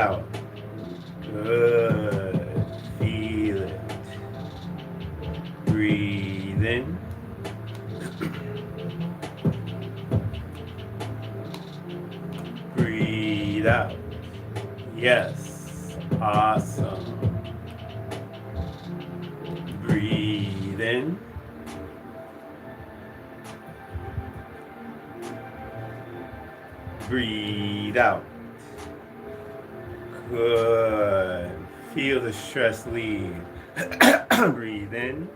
out. Good. Feel it. Breathe in. Breathe out. Yes. Awesome. Breathe in. Breathe out. Good. Feel the stress leave. Breathe in.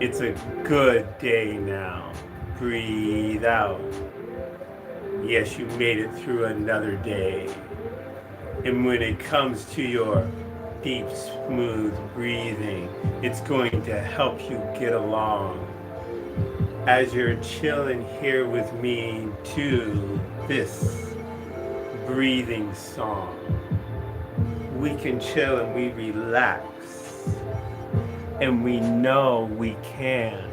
It's a good day now. Breathe out. Yes, you made it through another day. And when it comes to your deep, smooth breathing, it's going to help you get along. As you're chilling here with me to this breathing song, we can chill and we relax. And we know we can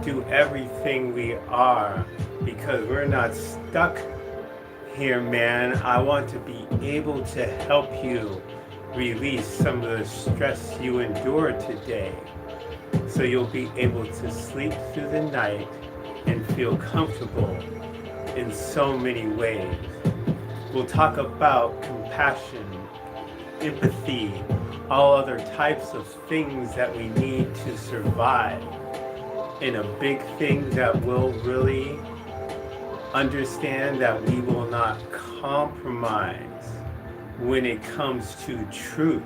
do everything we are because we're not stuck here, man. I want to be able to help you release some of the stress you endured today so you'll be able to sleep through the night and feel comfortable in so many ways. We'll talk about compassion, empathy, all other types of things that we need to survive. And a big thing that we'll really understand that we will not compromise when it comes to truth,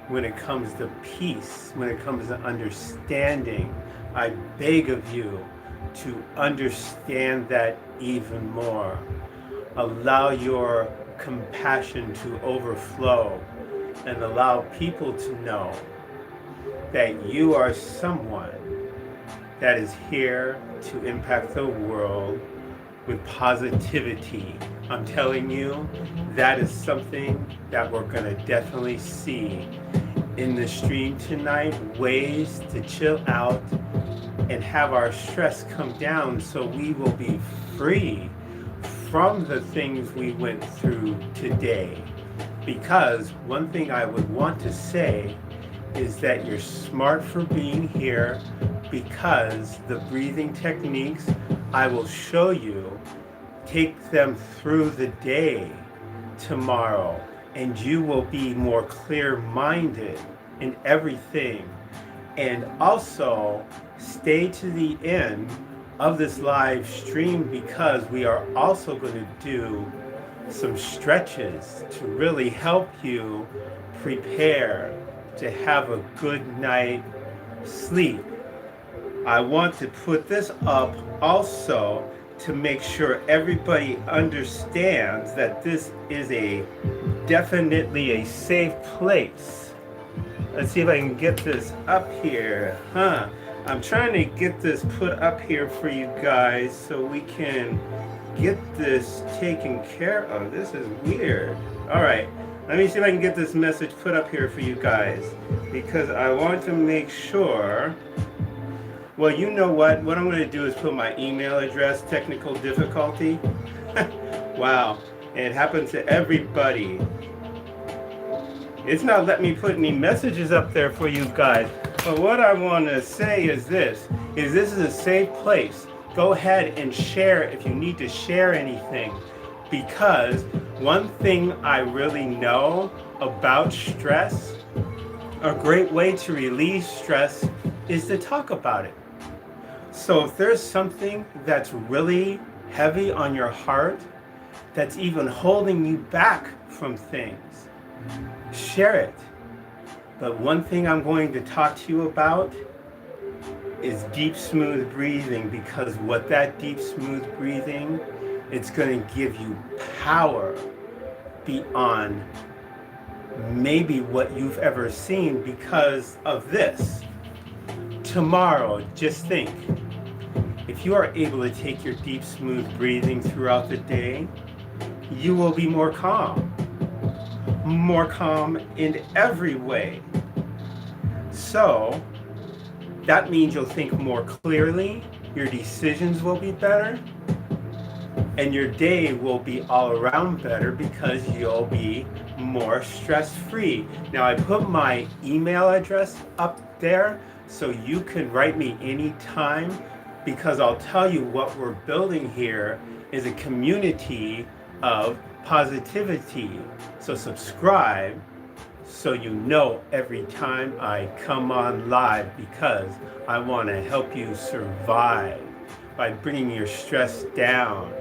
when it comes to peace, when it comes to understanding. I beg of you to understand that even more. Allow your compassion to overflow and allow people to know that you are someone that is here to impact the world with positivity. I'm telling you, that is something that we're gonna definitely see in the stream tonight, ways to chill out and have our stress come down so we will be free from the things we went through today. Because one thing I would want to say is that you're smart for being here, because the breathing techniques I will show you, take them through the day tomorrow, and you will be more clear-minded in everything. And also stay to the end of this live stream, because we are also going to do some stretches to really help you prepare to have a good night sleep. I want to put this up also to make sure everybody understands that this is definitely a safe place. Let's see if I can get this up here. I'm trying to get this put up here for you guys so we can get this taken care of. This is weird. All right, let me see if I can get this message put up here for you guys, because I want to make sure. Well, you know what? What I'm going to do is put my email address, technical difficulty. Wow, it happens to everybody. It's not letting me put any messages up there for you guys. But what I want to say is this is a safe place. Go ahead and share if you need to share anything. Because one thing I really know about stress, a great way to release stress is to talk about it. So if there's something that's really heavy on your heart, that's even holding you back from things, share it. But one thing I'm going to talk to you about is deep, smooth breathing, because what that deep, smooth breathing, it's going to give you power beyond maybe what you've ever seen because of this. Tomorrow, just think, if you are able to take your deep, smooth breathing throughout the day, you will be more calm in every way. So that means you'll think more clearly, your decisions will be better, And your day will be all around better because you'll be more stress-free. Now I put my email address up there so you can write me anytime, because I'll tell you what we're building here is a community of positivity. So subscribe so you know every time I come on live, because I want to help you survive by bringing your stress down,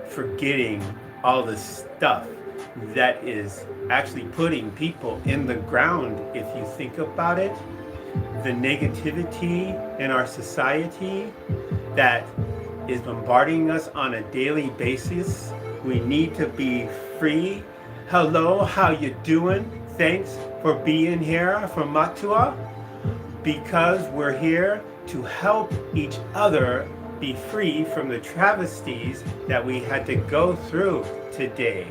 forgetting all the stuff that is actually putting people in the ground. If you think about it, the negativity in our society that is bombarding us on a daily basis, we need to be free. Hello, how you doing? Thanks for being here from Matua, because we're here to help each other be free from the travesties that we had to go through today.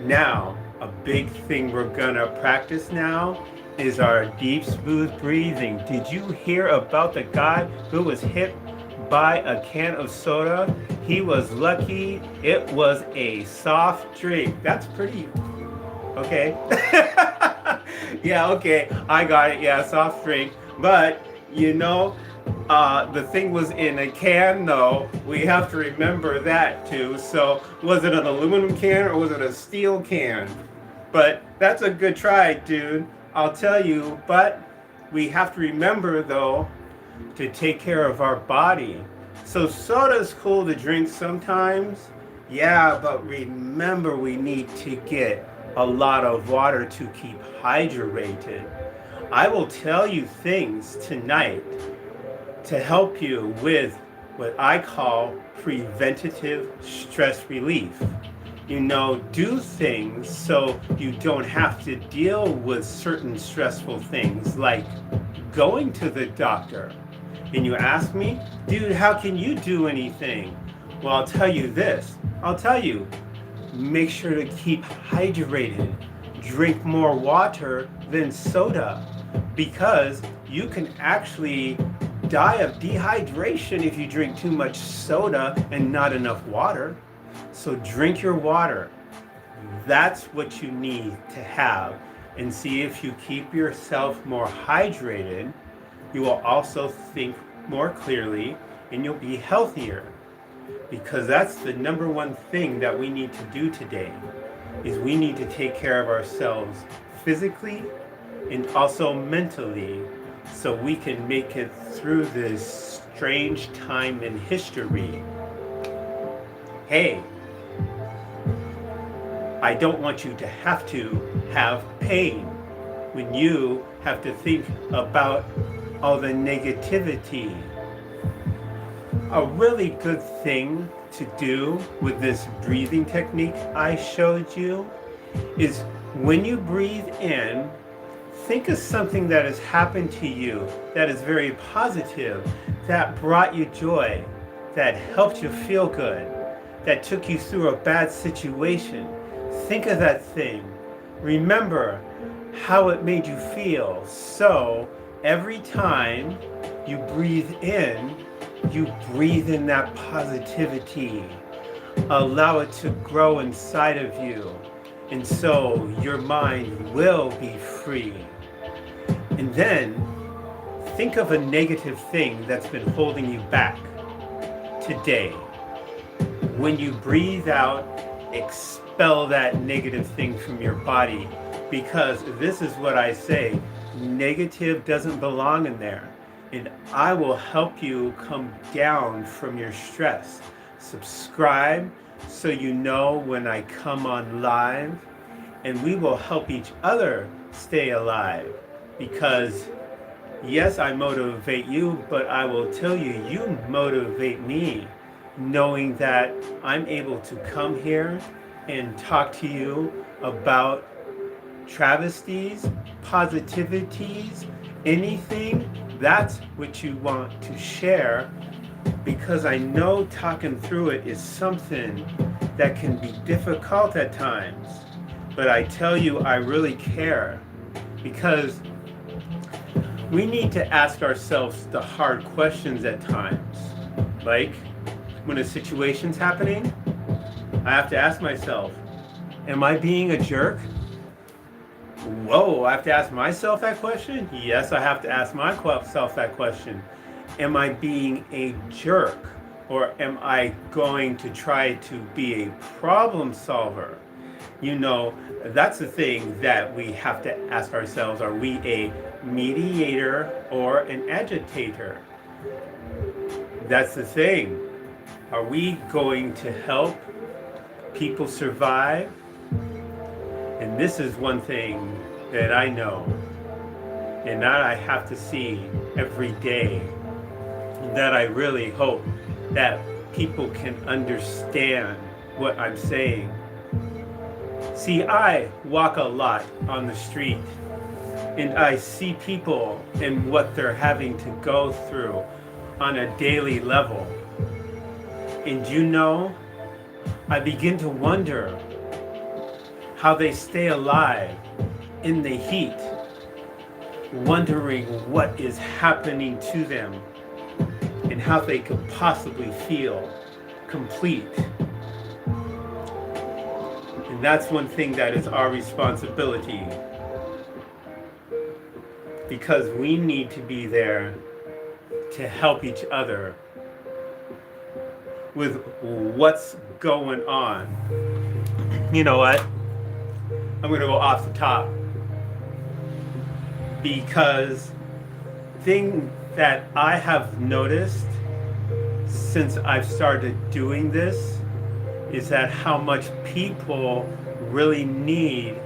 Now, a big thing we're gonna practice now is our deep, smooth breathing. Did you hear about the guy who was hit by a can of soda? He was lucky it was a soft drink. That's pretty, okay. Yeah, okay, I got it, yeah, soft drink. But, you know, the thing was in a can though. We have to remember that too. So was it an aluminum can or was it a steel can? But that's a good try, dude. I'll tell you, but we have to remember though to take care of our body. So soda's cool to drink sometimes. Yeah, but remember we need to get a lot of water to keep hydrated. I will tell you things tonight to help you with what I call preventative stress relief. You know, do things so you don't have to deal with certain stressful things, like going to the doctor. And you ask me, dude, how can you do anything? Well, I'll tell you this. I'll tell you, make sure to keep hydrated. Drink more water than soda, because you can actually die of dehydration if you drink too much soda and not enough water. So drink your water. That's what you need to have. And see, if you keep yourself more hydrated, you will also think more clearly and you'll be healthier. Because that's the number one thing that we need to do today, is we need to take care of ourselves physically and also mentally, so we can make it through this strange time in history. Hey, I don't want you to have pain when you have to think about all the negativity. A really good thing to do with this breathing technique I showed you is when you breathe in, think of something that has happened to you that is very positive, that brought you joy, that helped you feel good, that took you through a bad situation. Think of that thing. Remember how it made you feel. So every time you breathe in, you breathe in that positivity. Allow it to grow inside of you. And so your mind will be free. And then think of a negative thing that's been holding you back today. When you breathe out, expel that negative thing from your body, because this is what I say, negative doesn't belong in there. And I will help you come down from your stress. Subscribe so you know when I come on live, and we will help each other stay alive. Because yes, I motivate you, but I will tell you, you motivate me, knowing that I'm able to come here and talk to you about travesties, positivities, anything. That's what you want to share, because I know talking through it is something that can be difficult at times. But I tell you, I really care, because we need to ask ourselves the hard questions at times. Like, when a situation's happening, I have to ask myself, am I being a jerk? Whoa, I have to ask myself that question? Yes, I have to ask myself that question. Am I being a jerk? Or am I going to try to be a problem solver? You know, that's the thing that we have to ask ourselves. Are we a mediator or an agitator? That's the thing. Are we going to help people survive? And this is one thing that I know and that I have to see every day, that I really hope that people can understand what I'm saying. See, I walk a lot on the street and I see people and what they're having to go through on a daily level. And you know, I begin to wonder how they stay alive in the heat, wondering what is happening to them and how they could possibly feel complete. And that's one thing that is our responsibility, because we need to be there to help each other with what's going on. You know what? I'm going to go off the top, because thing that I have noticed since I've started doing this is that how much people really need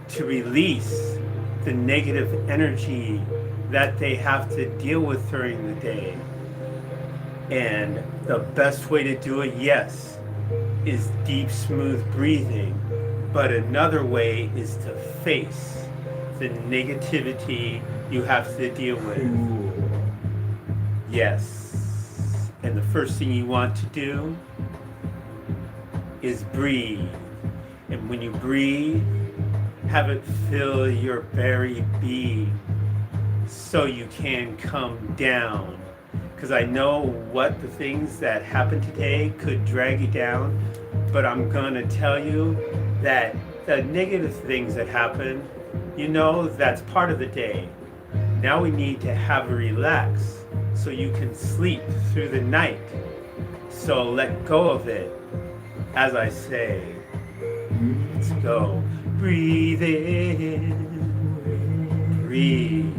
to release the negative energy that they have to deal with during the day. And the best way to do it, yes, is deep, smooth breathing. But another way is to face the negativity you have to deal with. Yes. And the first thing you want to do is breathe. And when you breathe, have it fill your very being so you can come down. Because I know what the things that happened today could drag you down, but I'm going to tell you that the negative things that happen, you know, that's part of the day. Now we need to have a relax so you can sleep through the night. So let go of it. As I say, let's go. Breathe in, breathe,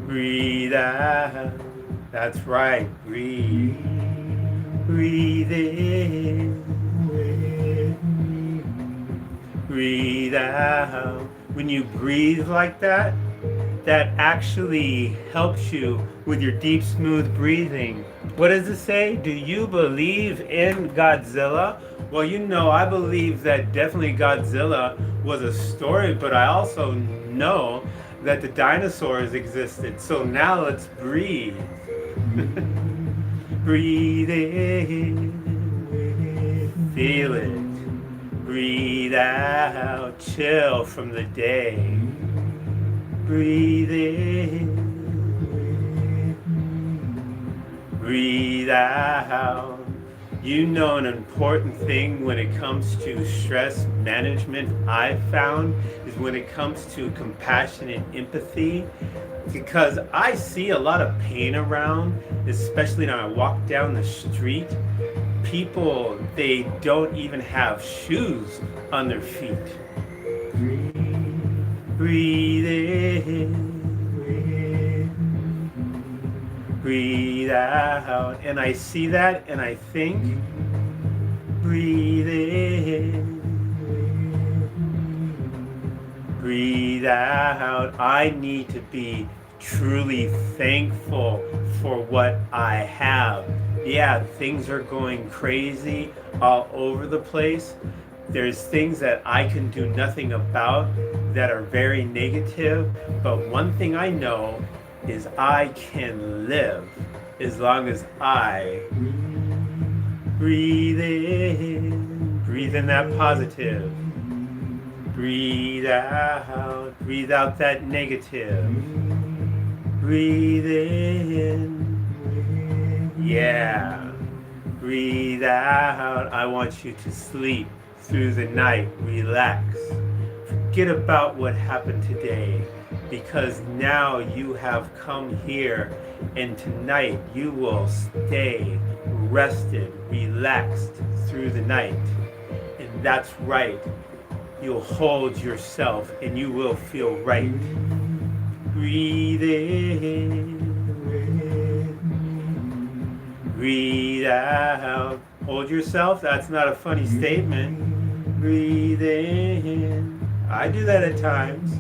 breathe out. That's right, breathe, breathe in, breathe out. When you breathe like that, that actually helps you with your deep, smooth breathing. What does it say? Do you believe in Godzilla? Well, you know, I believe that definitely Godzilla was a story, but I also know that the dinosaurs existed. So now let's breathe. Breathe in, feel it. Breathe out, chill from the day. Breathe in, breathe out. You know, an important thing when it comes to stress management I've found is when it comes to compassion and empathy, because I see a lot of pain around, especially when I walk down the street. People, they don't even have shoes on their feet. Breathe in, breathe out. And I see that and I think, breathe in, breathe out. I need to be truly thankful for what I have. Yeah, things are going crazy all over the place. There's things that I can do nothing about that are very negative, but one thing I know is I can live as long as I breathe in that positive, breathe out that negative, breathe in, yeah, Breathe out. I want you to sleep through the night. Relax. Forget about what happened today, because now you have come here, and tonight you will stay rested, relaxed through the night. And that's right. You'll hold yourself and you will feel right. Breathe in. Breathe out. Hold yourself. That's not a funny statement. Breathe in. I do that at times.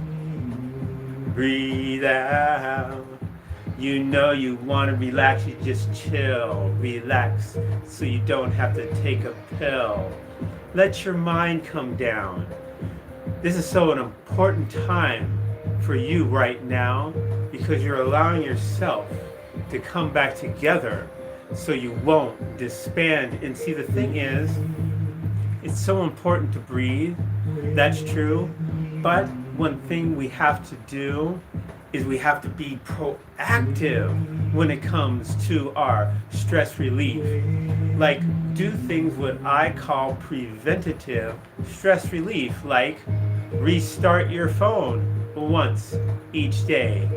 Breathe out. You know you want to relax. You just chill. Relax so you don't have to take a pill. Let your mind come down. This is so an important time for you right now, because you're allowing yourself to come back together so you won't disband. And see, the thing is, it's so important to breathe. That's true. But one thing we have to do is we have to be proactive when it comes to our stress relief. Like, do things what I call preventative stress relief, like restart your phone once each day.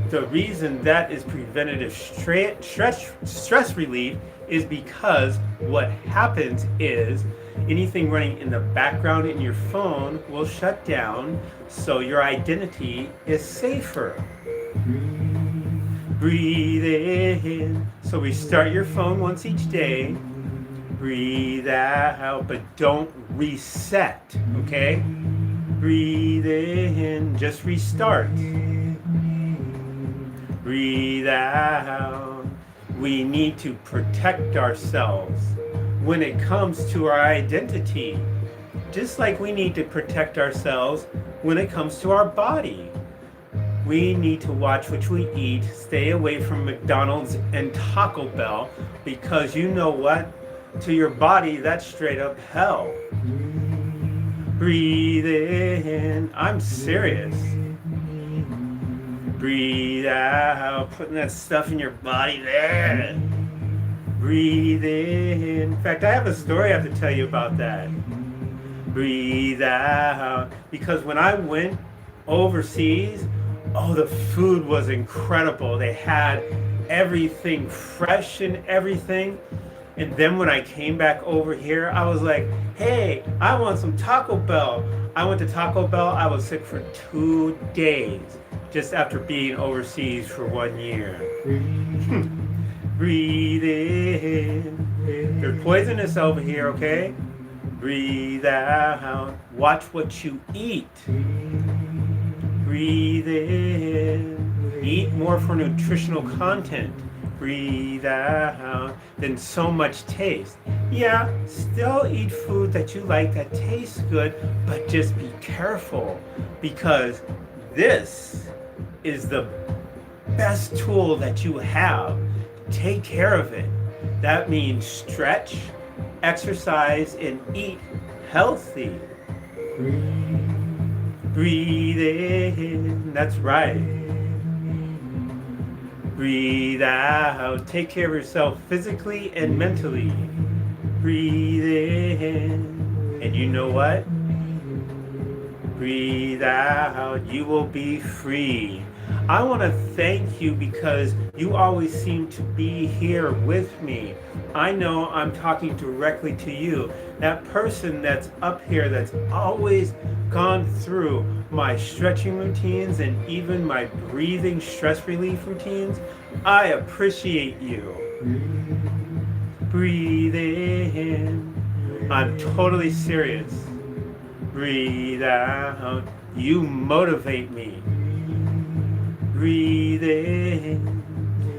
The reason that is preventative stress relief is because what happens is anything running in the background in your phone will shut down, so your identity is safer. Breathe in. So restart your phone once each day. Breathe out, but don't reset, okay? Breathe in, just restart. Breathe out. We need to protect ourselves when it comes to our identity, just like we need to protect ourselves when it comes to our body. We need to watch what we eat, stay away from McDonald's and Taco Bell, because you know what? To your body, that's straight up hell. Breathe in. I'm serious. Breathe out. Putting that stuff in your body there. Breathe in. In fact, I have a story I have to tell you about that. Breathe out. Because when I went overseas, oh, the food was incredible. They had everything fresh and everything. And then when I came back over here, I was like, hey, I want some Taco Bell. I went to Taco Bell. I was sick for 2 days just after being overseas for 1 year. Breathe in. They're poisonous over here, okay? Breathe out. Watch what you eat. Breathe in. Eat more for nutritional content. Breathe out. Then so much taste. Yeah, still eat food that you like that tastes good, but just be careful, because this is the best tool that you have. Take care of it. That means stretch, exercise, and eat healthy. Breathe in. That's right. Breathe out. Take care of yourself physically and mentally. Breathe in. And you know what? Breathe out. You will be free. I want to thank you because you always seem to be here with me. I know I'm talking directly to you. That person that's up here that's always gone through my stretching routines and even my breathing stress relief routines, I appreciate you. Breathe in. I'm totally serious. Breathe out. You motivate me. Breathe in.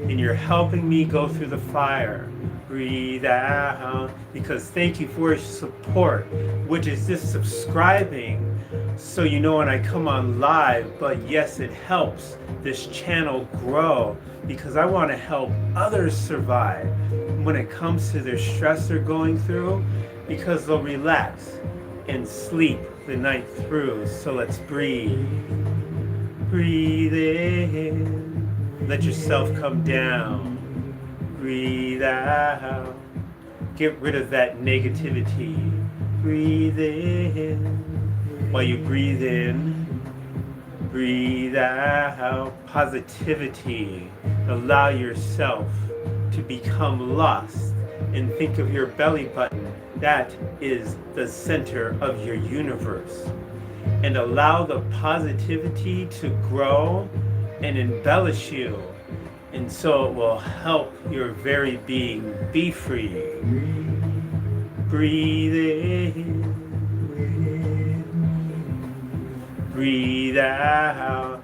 And you're helping me go through the fire. Breathe out. Because thank you for your support, which is just subscribing so you know when I come on live. But yes, it helps this channel grow because I want to help others survive when it comes to their stress they're going through, because they'll relax and sleep the night through. So let's breathe. Breathe in. Let yourself come down. Breathe out. Get rid of that negativity. Breathe in. While you breathe in, breathe out. Positivity. Allow yourself to become lost and think of your belly button. That is the center of your universe. And allow the positivity to grow and embellish you. And so it will help your very being be free. Breathe in. Breathe out.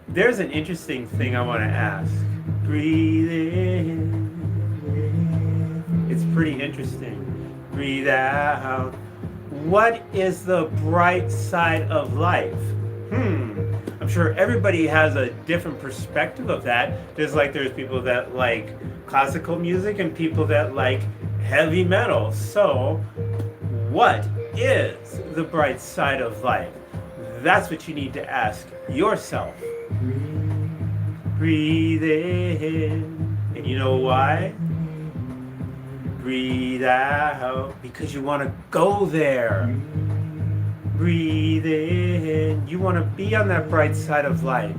There's an interesting thing I want to ask. Breathe in. It's pretty interesting. Breathe out. What is the bright side of life? I'm sure everybody has a different perspective of that. There's people that like classical music and people that like heavy metal. So, what is the bright side of life? That's what you need to ask yourself. Breathe in. And you know why? Breathe out. Because you want to go there. Breathe in. You want to be on that bright side of life.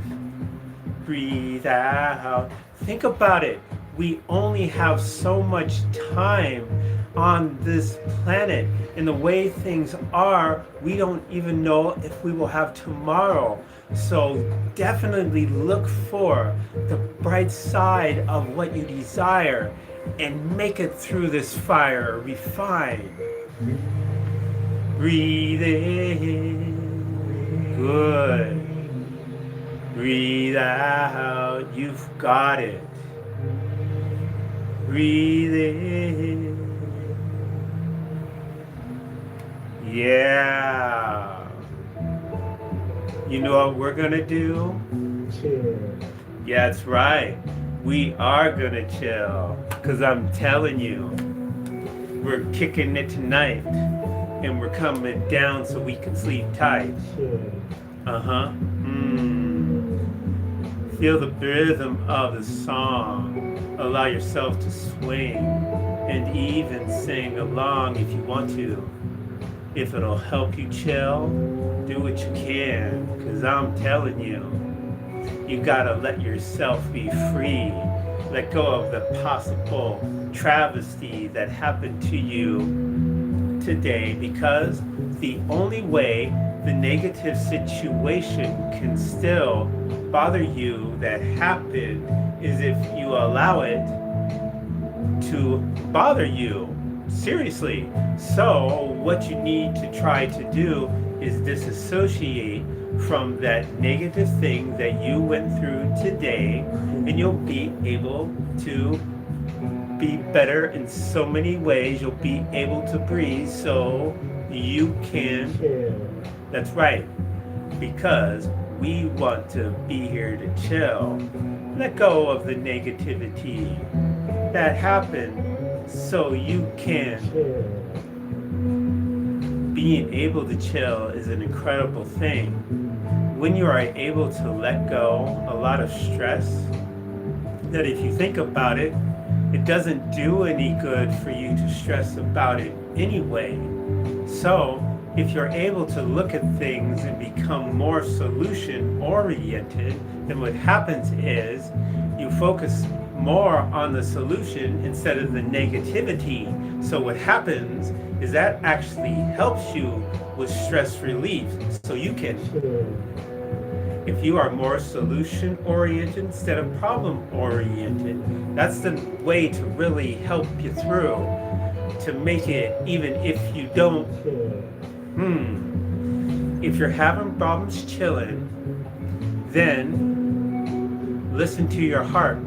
Breathe out. Think about it. We only have so much time on this planet. And the way things are, we don't even know if we will have tomorrow. So definitely look for the bright side of what you desire and make it through this fire. Refine. Breathe in. Good. Breathe out. You've got it. Breathe in. Yeah. You know what we're gonna do? Chill. Yeah, that's right. We are gonna chill. Cause I'm telling you, we're kicking it tonight. And we're coming down so we can sleep tight. Uh-huh. Feel the rhythm of the song. Allow yourself to swing and even sing along if you want to. If it'll help you chill, do what you can. Cause I'm telling you, you gotta let yourself be free. Let go of the possible travesty that happened to you today, because the only way the negative situation can still bother you that happened is if you allow it to bother you. Seriously. So what you need to try to do is disassociate from that negative thing that you went through today, and you'll be able to be better in so many ways. You'll be able to breathe so you can. That's right. Because we want to be here to chill. Let go of the negativity that happened so you can. Being able to chill is an incredible thing. When you are able to let go a lot of stress, that if you think about it, it doesn't do any good for you to stress about it anyway. So if you're able to look at things and become more solution oriented, then what happens is you focus more on the solution instead of the negativity. So what happens is that actually helps you with stress relief. So you can, if you are more solution oriented instead of problem oriented, that's the way to really help you through, to make it, even if you don't, if you're having problems chilling, then listen to your heart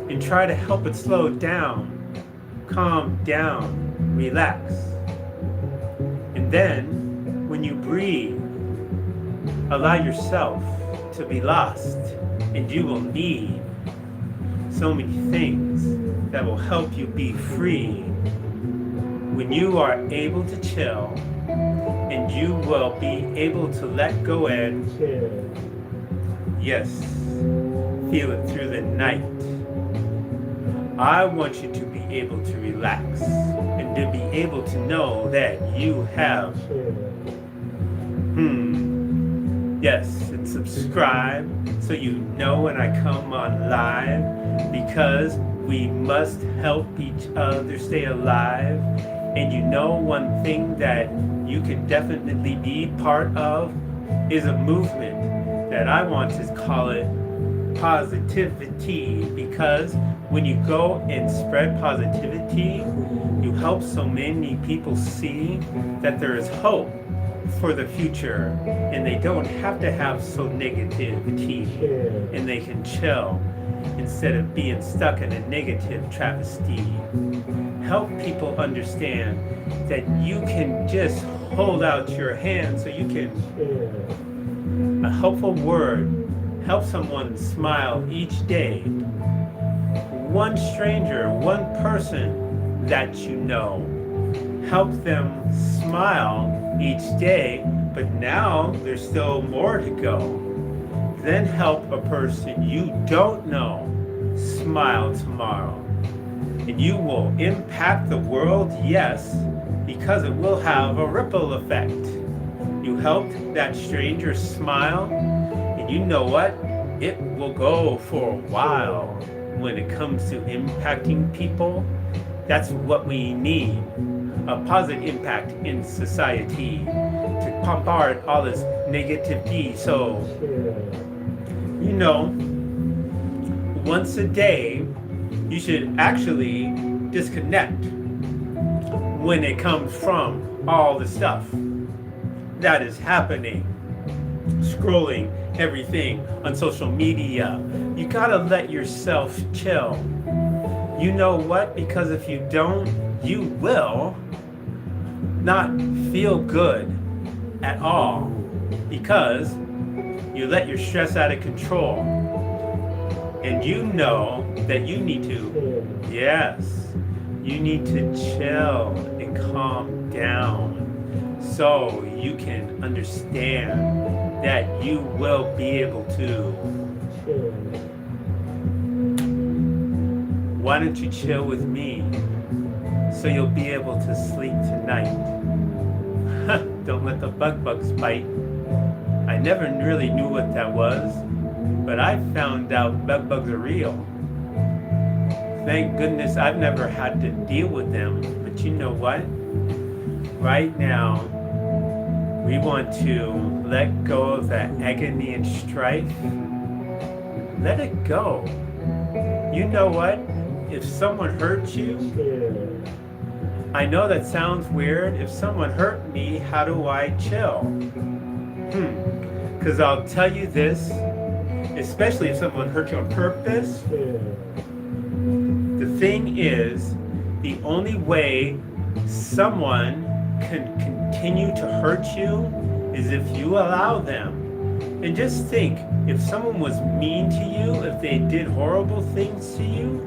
and try to help it slow down, calm down, relax. And then when you breathe, allow yourself to be lost, and you will need so many things that will help you be free. When you are able to chill, and you will be able to let go and, yes, feel it through the night. I want you to be able to relax and to be able to know that you have, yes, and subscribe so you know when I come on live, because we must help each other stay alive. And you know, one thing that you can definitely be part of is a movement that I want to call it positivity, because when you go and spread positivity, you help so many people see that there is hope for the future, and they don't have to have so negativity, and they can chill instead of being stuck in a negative travesty. Help people understand that you can just hold out your hand, so you can, a helpful word, help someone smile each day. One stranger, one person that you know, help them smile each day, but now there's still more to go. Then help a person you don't know smile tomorrow. And you will impact the world, yes, because it will have a ripple effect. You helped that stranger smile, and you know what? It will go for a while. When it comes to impacting people, that's what we need. A positive impact in society to bombard all this negativity. So, you know, once a day, you should actually disconnect when it comes from all the stuff that is happening. Scrolling everything on social media. You gotta let yourself chill. You know what? Because if you don't, you will not feel good at all, because you let your stress out of control. And you know that you need to, yes, you need to chill and calm down so you can understand that you will be able to. Why don't you chill with me so you'll be able to sleep tonight? Don't let the bugs bite. I never really knew what that was, but I found out bugs are real. Thank goodness I've never had to deal with them. But you know what? Right now, we want to let go of that agony and strife. Let it go. You know what? If someone hurt you, I know that sounds weird. If someone hurt me, how do I chill? Because I'll tell you this, especially if someone hurt you on purpose, the thing is, the only way someone can continue to hurt you is if you allow them. And just think, if someone was mean to you, if they did horrible things to you,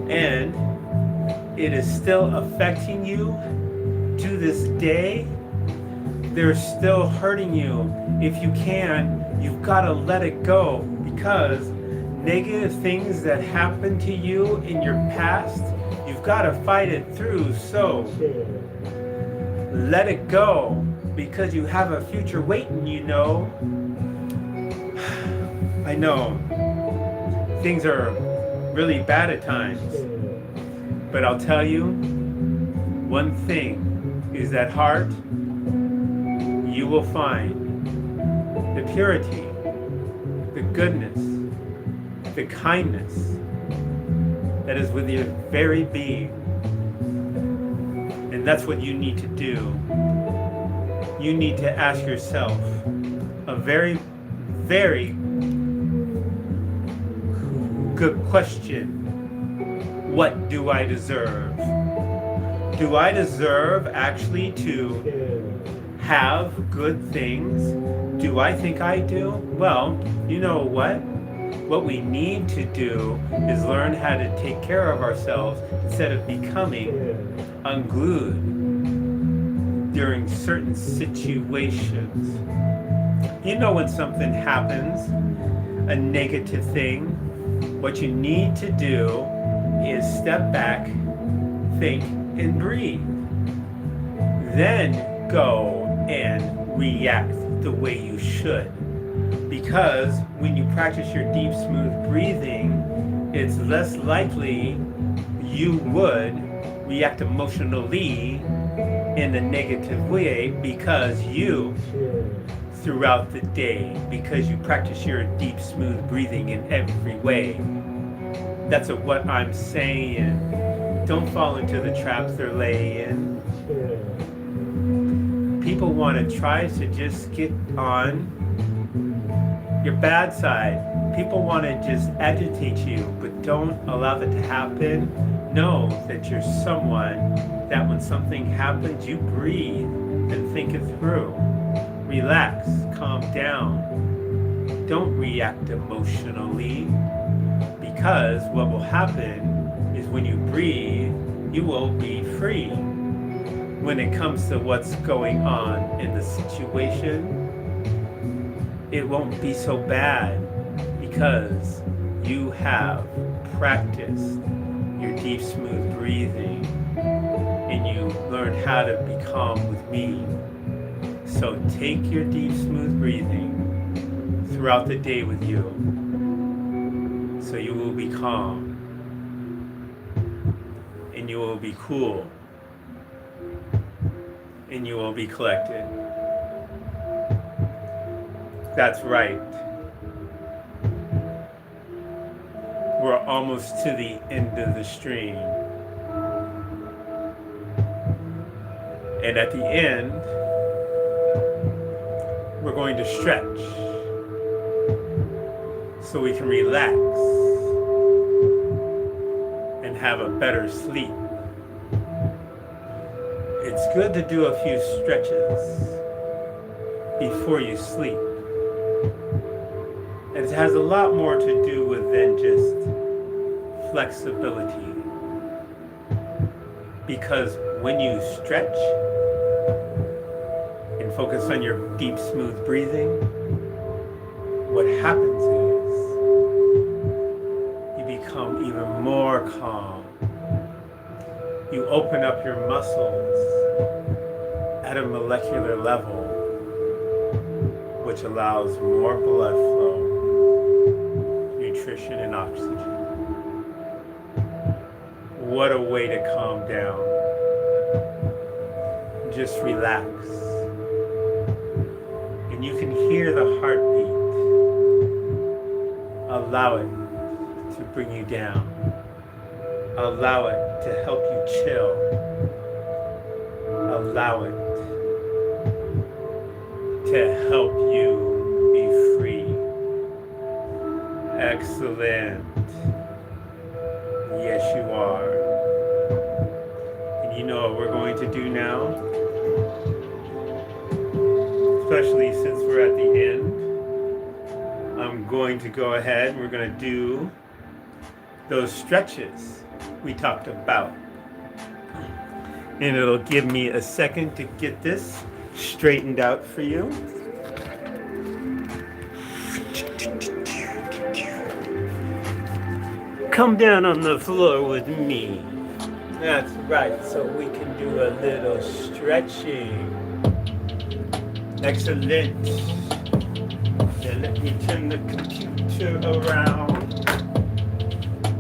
and it is still affecting you to this day, they're still hurting you. If you can, you've got to let it go, because negative things that happen to you in your past, you've got to fight it through. So let it go, because you have a future waiting, you know. I know things are really bad at times, but I'll tell you one thing is that heart, you will find the purity, the goodness, the kindness that is with your very being. And that's what you need to do. You need to ask yourself a very, very good question. What do I deserve? Do I deserve actually to have good things? Do I think I do? Well, you know what? What we need to do is learn how to take care of ourselves instead of becoming unglued during certain situations. You know, when something happens, a negative thing, what you need to do is step back think, and breathe. Then go and react the way you should. Because when you practice your deep, smooth breathing, it's less likely you would react emotionally in a negative way because you, throughout the day, because you practice your deep, smooth breathing in every way. That's what I'm saying. Don't fall into the traps they're laying. People want to try to just get on your bad side. People want to just agitate you, but don't allow that to happen. Know that you're someone that when something happens, you breathe and think it through. Relax, calm down. Don't react emotionally, because what will happen is when you breathe, you will be free. When it comes to what's going on in the situation, it won't be so bad because you have practiced your deep, smooth breathing and you learn how to be calm with me. So take your deep, smooth breathing throughout the day with you so you will be calm and you will be cool and you will be collected. That's right. We're almost to the end of the stream. And at the end, we're going to stretch so we can relax and have a better sleep. It's good to do a few stretches before you sleep. And it has a lot more to do with than just flexibility. Because when you stretch and focus on your deep, smooth breathing, what happens is you become even more calm. You open up your muscles at a molecular level, which allows more blood flow, nutrition, and oxygen. What a way to calm down. Just relax. And you can hear the heartbeat. Allow it to bring you down. Allow it to help you chill. Allow it to help you be free. Excellent. Yes, you are. And you know what we're going to do now? Especially since we're at the end, I'm going to go ahead and we're going to do those stretches we talked about. And it'll give me a second to get this straightened out for you. Come down on the floor with me. That's right, so we can do a little stretching. Excellent. Now let me turn the computer around.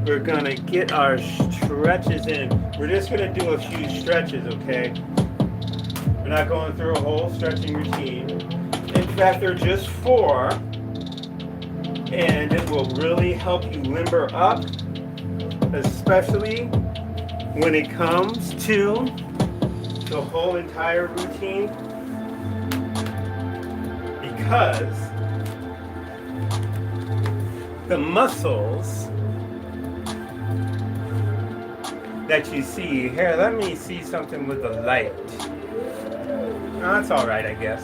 We're gonna get our stretches in. We're just gonna do a few stretches, okay? We're not going through a whole stretching routine. In fact, they're just 4. And it will really help you limber up, especially when it comes to the whole entire routine. Because the muscles that you see here, let me see something with the light. No, that's all right, I guess.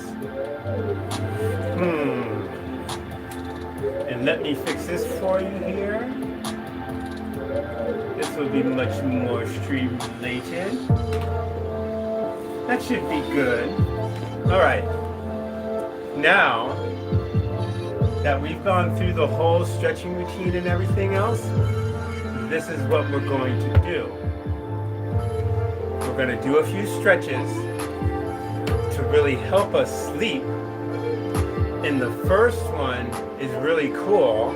And let me fix this for you here. This will be much more stream related. That should be good. All right. Now that we've gone through the whole stretching routine and everything else, this is what we're going to do. we're going to do a few stretches to really help us sleep. And the first one is really cool.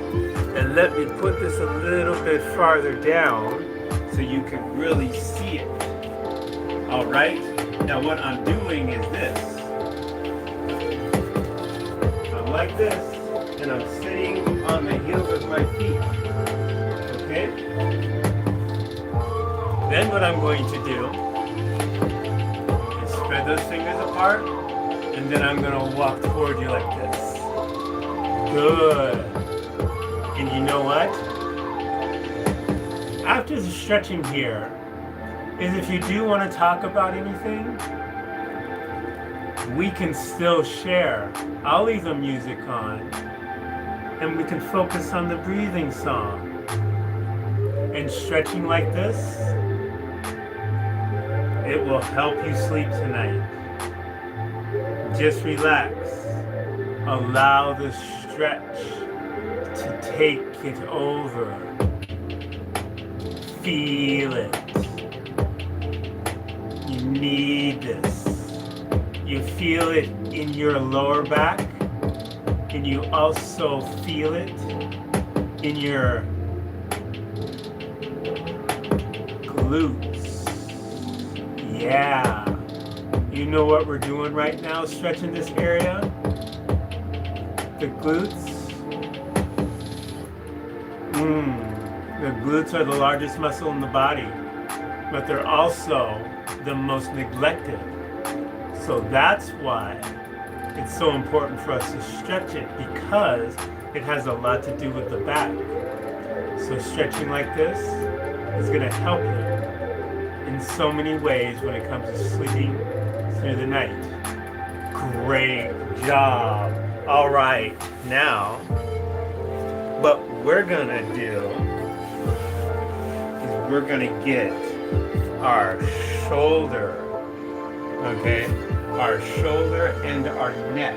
And let me put this a little bit farther down so you can really see it. All right? Now what I'm doing is this. I'm like this, and I'm sitting on the heels of my feet. Okay? Then what I'm going to do is spread those fingers apart, and then I'm going to walk toward you like this. Good. And you know what? After the stretching here, is if you do want to talk about anything, we can still share. I'll leave the music on, and we can focus on the breathing song. And stretching like this, it will help you sleep tonight. Just relax. Allow the stretch to take it over. Feel it. You need this. You feel it in your lower back, and you also feel it in your glutes. Yeah. You know what we're doing right now, stretching this area? The glutes. The glutes are the largest muscle in the body, but they're also the most neglected. So that's why it's so important for us to stretch it, because it has a lot to do with the back. So stretching like this is going to help you in so many ways when it comes to sleeping through the night. Great job. All right, now what we're going to do is we're going to get our shoulder, okay? Our shoulder and our neck.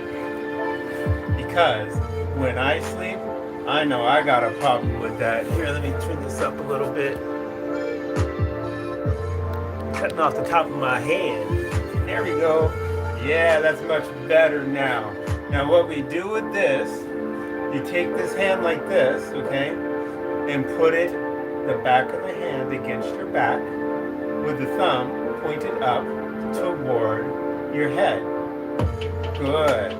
Because when I sleep, I know I got a problem with that. Here, let me turn this up a little bit. Cutting off the top of my head. There we go. Yeah, that's much better now. Now what we do with this, you take this hand like this, okay? And put it, the back of the hand against your back, with the thumb pointed up toward your head. Good.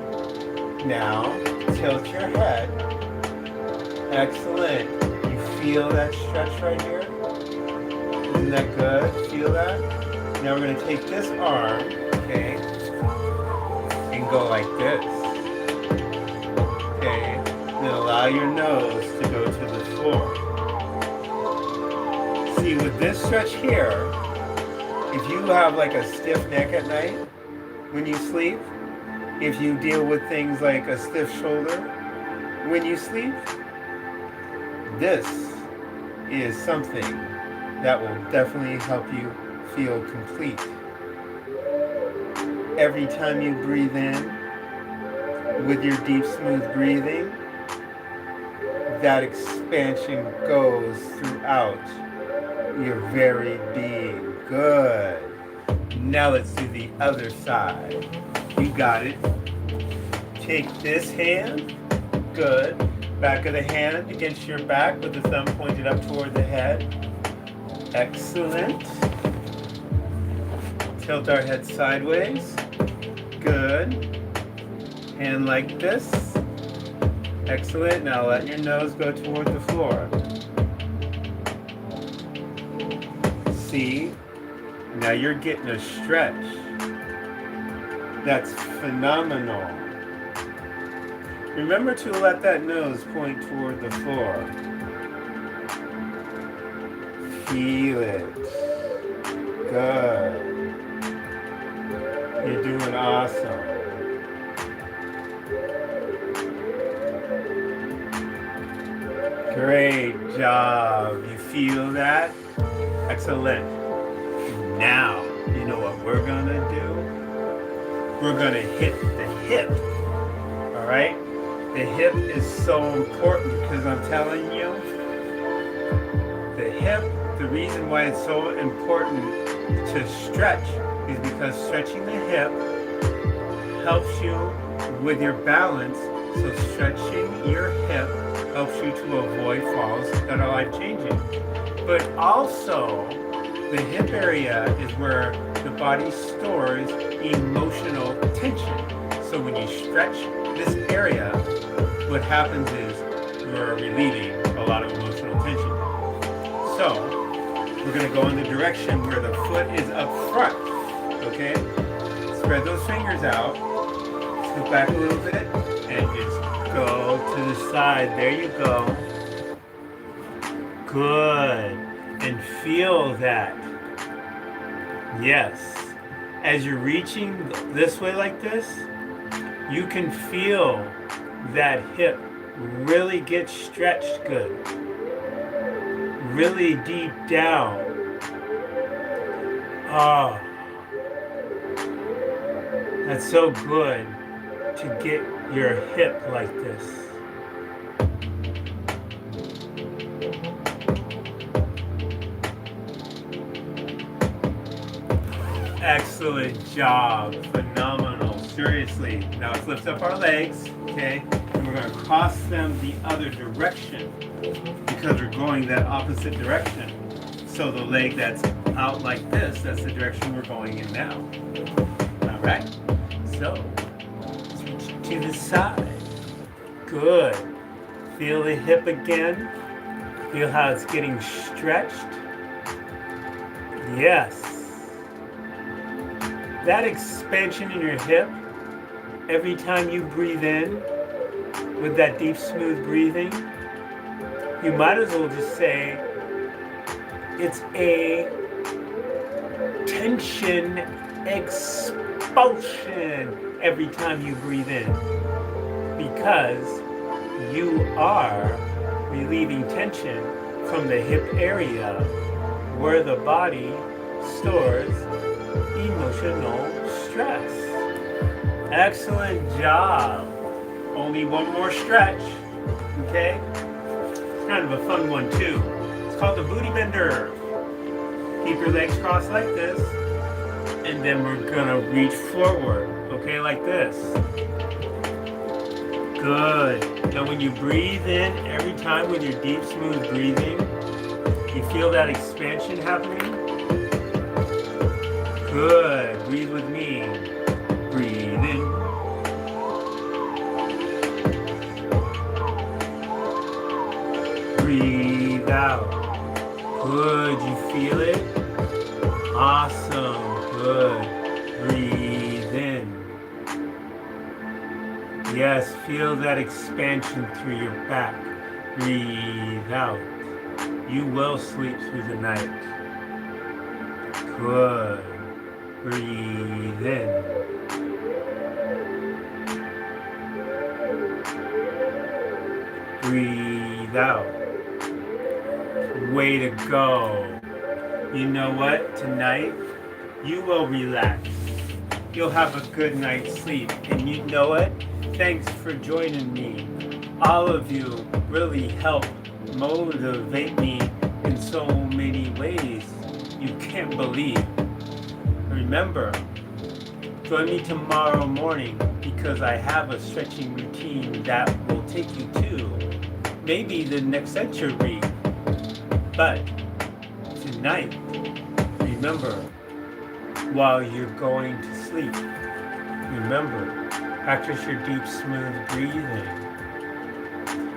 Now, tilt your head. Excellent. You feel that stretch right here? Isn't that good? Feel that? Now we're going to take this arm, okay, and go like this. Okay. Then allow your nose to go to the floor. See, with this stretch here, if you have like a stiff neck at night when you sleep, if you deal with things like a stiff shoulder when you sleep, this is something that will definitely help you feel complete. Every time you breathe in with your deep, smooth breathing, that expansion goes throughout your very being. Good. Now let's do the other side. You got it. Take this hand. Good. Back of the hand against your back with the thumb pointed up toward the head. Excellent. Tilt our head sideways. Good. Hand like this. Excellent. Now let your nose go toward the floor. See? Now you're getting a stretch. That's phenomenal. Remember to let that nose point toward the floor. Feel it. Good. You're doing awesome. Great job. You feel that? Excellent. Now, you know what we're gonna do? We're gonna hit the hip. All right? The hip is so important because I'm telling you, the hip the reason why it's so important to stretch is because stretching the hip helps you with your balance. So stretching your hip helps you to avoid falls that are life-changing. But also, the hip area is where the body stores emotional tension. So when you stretch this area, what happens is you're relieving a lot of emotional tension. So we're going to go in the direction where the foot is up front. Okay? Spread those fingers out. Scoot back a little bit and just go to the side. There you go. Good. And feel that. Yes. As you're reaching this way like this, you can feel that hip really get stretched good. Really deep down. Oh. That's so good to get your hip like this. Excellent job. Phenomenal. Seriously. Now let's lift up our legs, okay? And we're going to cross them the other direction because we're going that opposite direction. So the leg that's out like this, that's the direction we're going in now. All right? So, switch to the side. Good. Feel the hip again. Feel how it's getting stretched. Yes. That expansion in your hip, every time you breathe in with that deep, smooth breathing, you might as well just say it's a tension expulsion every time you breathe in, because you are relieving tension from the hip area where the body stores emotional stress. Excellent job. Only one more stretch, okay? It's kind of a fun one too. It's called the booty bender. Keep your legs crossed like this, and then we're gonna reach forward, okay, like this. Good. Now when you breathe in, every time with your deep, smooth breathing, you feel that expansion happening. Good. Breathe with me. Breathe in. Breathe out. Good. You feel it? Awesome. Good. Breathe in. Yes, feel that expansion through your back. Breathe out. You will sleep through the night. Good. Breathe in. Breathe out. Way to go. You know what? Tonight, you will relax. You'll have a good night's sleep. And you know what? Thanks for joining me. All of you really help motivate me in so many ways you can't believe. Remember, join me tomorrow morning because I have a stretching routine that will take you to maybe the next century. But tonight, remember, while you're going to sleep, remember, practice your deep, smooth breathing.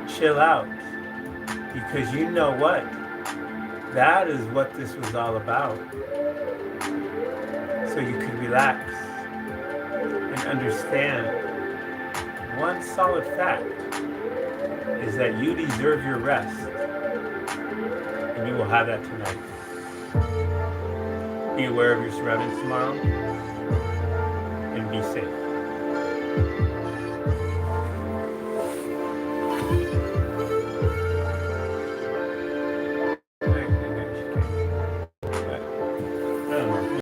Chill out, because you know what? That is what this was all about. So you can relax and understand one solid fact is that you deserve your rest, and you will have that tonight. Be aware of your surroundings tomorrow, and be safe.